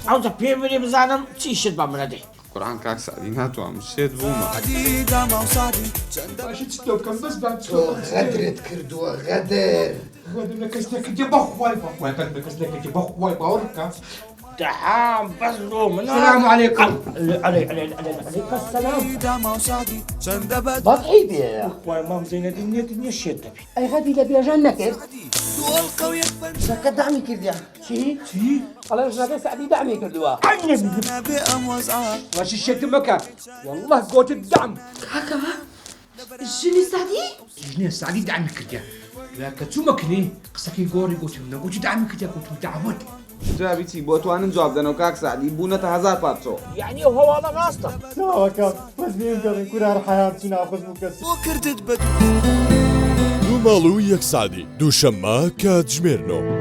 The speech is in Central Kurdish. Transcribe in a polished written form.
ئەوجە پێویری بزانم چی شت بە منە دێ قورآن کاک سعدی ناتوانم شێت بوومە باشی چ تۆ بکەم بەس بام غەدرت کردووە غەدر غەدر لە کەس نەکردی بەخوای بەخوای قەت بە کەس نەکردی بەخوای باوەڕ بکە دەهام بەس بۆ منە السلام عليكم عليك السلام بەڵی بێ وای مام زەینەدی نیەتی نییە شێت دەبی ئەی غەدی لە بێژان نەکرد زەکە دامی کردیا چی؟ ئەڵێ ژنەکە سعدی دامی کردووە باشی شێتم مەکە والله گۆتت دام کاکە ژنی سادی؟ ژنێ سعدی دامی کردیا دوای کە چوومەکنی قسەکەی گۆڕی گوتم نەگوتی دامی کردیا گوتم داوت جوابی چی بۆ توانن جواب دەنەوە کاک سعدی بوونەتە 1000 پارچۆ یعنی هەواڵە ڕاستە ناوەکە بەس بێن گەڕین کورار حەیات چوو ناخۆش بوو کەس دوو ماڵ و یەک سعدی دووشەممە کاتژمێرنەوە